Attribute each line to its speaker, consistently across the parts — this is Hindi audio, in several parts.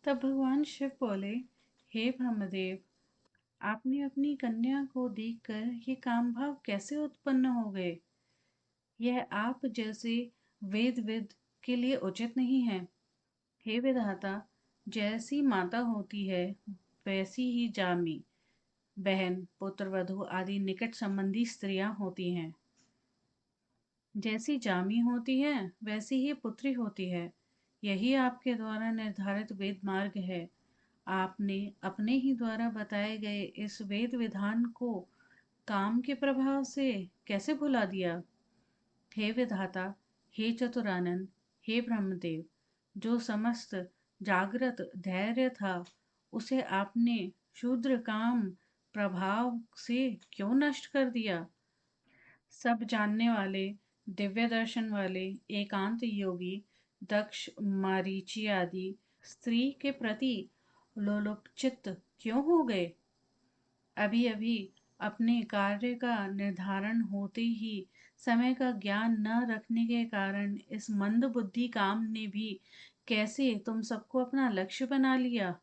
Speaker 1: तब भगवान शिव बोले, हे ब्रह्मदेव, आपने अपनी कन्या को देखकर ये काम भाव कैसे उत्पन्न हो गए? यह आप जैसे वेदविद के लिए उचित नहीं है। हे विधाता, जैसी माता होती है वैसी ही जामी, बहन, पुत्रवधू आदि निकट संबंधी स्त्रियां होती हैं। जैसी जामी होती है वैसी ही पुत्री होती है। यही आपके द्वारा निर्धारित वेद मार्ग है। आपने अपने ही द्वारा बताए गए इस वेद विधान को काम के प्रभाव से कैसे भुला दिया? हे विधाता, हे चतुरानन, हे ब्रह्मदेव, जो समस्त जागृत धैर्य था उसे आपने शूद्र काम प्रभाव से क्यों नष्ट कर दिया? सब जानने वाले, दिव्य दर्शन वाले, एकांत योगी, दक्ष, मारीची आदि स्त्री के प्रति लोलुपचित्त क्यों हो गए? अभी अभी अपने कार्य का निर्धारण होते ही समय का ज्ञान न रखने के कारण इस मंद बुद्धि काम ने भी कैसे तुम सबको अपना लक्ष्य बना लिया?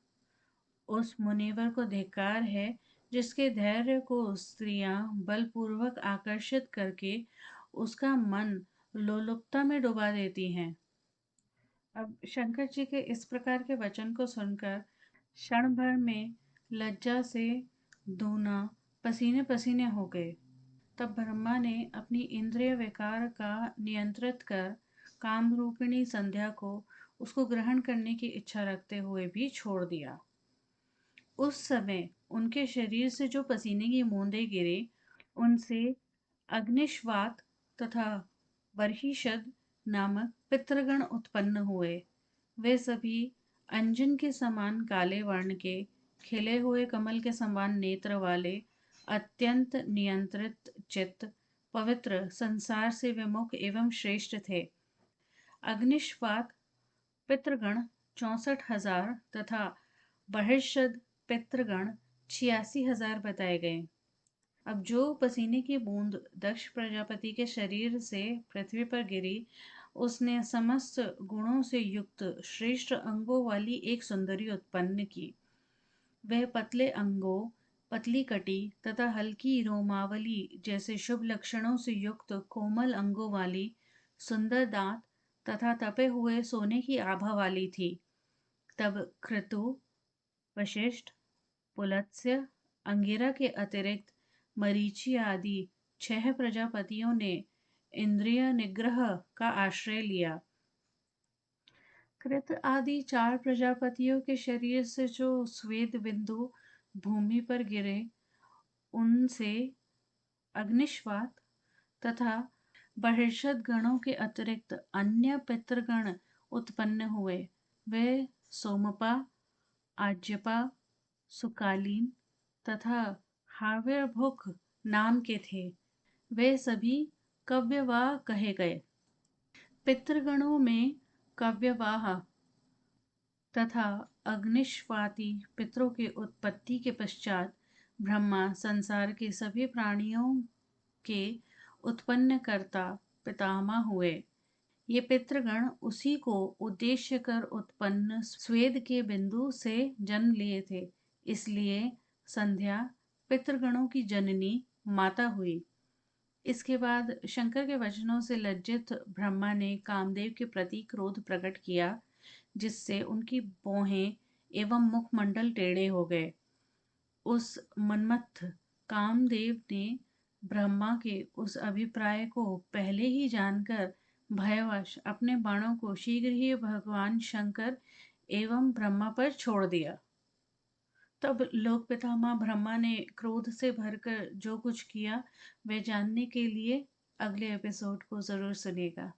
Speaker 1: उस मुनिवर को धिक्कार है जिसके धैर्य को स्त्रियां बलपूर्वक आकर्षित करके उसका मन लोलुपता में डुबा देती हैं। अब शंकर जी के इस प्रकार के वचन को सुनकर क्षण भर में लज्जा से दूना पसीने पसीने हो गए। तब ब्रह्मा ने अपनी इंद्रिय विकार का नियंत्रित कर काम रूपिणी संध्या को उसको ग्रहण करने की इच्छा रखते हुए भी छोड़ दिया। उस समय उनके शरीर से जो पसीने की बूंदें गिरे उनसे अग्निश्वात तथा बर्हिषद नामक पितृगण उत्पन्न हुए। वे सभी अंजन के समान काले वर्ण के, खिले हुए कमल के समान नेत्र वाले, अत्यंत नियंत्रित चित्त, पवित्र, संसार से विमुख एवं श्रेष्ठ थे। अग्निश्वात पितृगण 64,000 तथा बहिर्षद पितृगण 86,000 बताए गए। अब जो पसीने की बूंद दक्ष प्रजापति के शरीर से पृथ्वी पर गिरी उसने समस्त गुणों से युक्त श्रेष्ठ अंगों वाली एक सुंदरी उत्पन्न की। वह पतले अंगों, पतली कटी तथा हल्की रोमावली जैसे शुभ लक्षणों से युक्त कोमल अंगों वाली, सुंदर दांत तथा तपे हुए सोने की आभा वाली थी। तब क्रतु, वशिष्ठ, पुलत्स्य, अंगिरा के अतिरिक्त मरीचि आदि 6 प्रजापतियों ने इंद्रिय निग्रह का आश्रय लिया। कृत आदि 4 प्रजापतियों के शरीर से जो स्वेद बिंदु भूमि पर गिरे उनसे अग्निश्वात तथा बहिर्षद गणों के अतिरिक्त अन्य पितृगण उत्पन्न हुए। वे सोमपा, आज्यपा, सुकालीन तथा हार्यभुक नाम के थे। वे सभी कव्यवाह कहे गए। पितृगणों में कव्यवाह तथा अग्निश्वाती पितरों के उत्पत्ति के पश्चात ब्रह्मा संसार के सभी प्राणियों के उत्पन्नकर्ता पितामह हुए। ये पितृगण उसी को उद्देश्य कर उत्पन्न स्वेद के बिंदु से जन्म लिए थे। इसलिए संध्या पितृगणों की जननी माता हुई। इसके बाद शंकर के वचनों से लज्जित ब्रह्मा ने कामदेव के प्रति क्रोध प्रकट किया, जिससे उनकी भौहें एवं मुखमंडल टेढ़े हो गए। उस मन्मथ कामदेव ने ब्रह्मा के उस अभिप्राय को पहले ही जानकर भयवश अपने बाणों को शीघ्र ही भगवान शंकर एवं ब्रह्मा पर छोड़ दिया। तब लोक पितामह ब्रह्मा ने क्रोध से भरकर जो कुछ किया वह जानने के लिए अगले एपिसोड को जरूर सुनिएगा।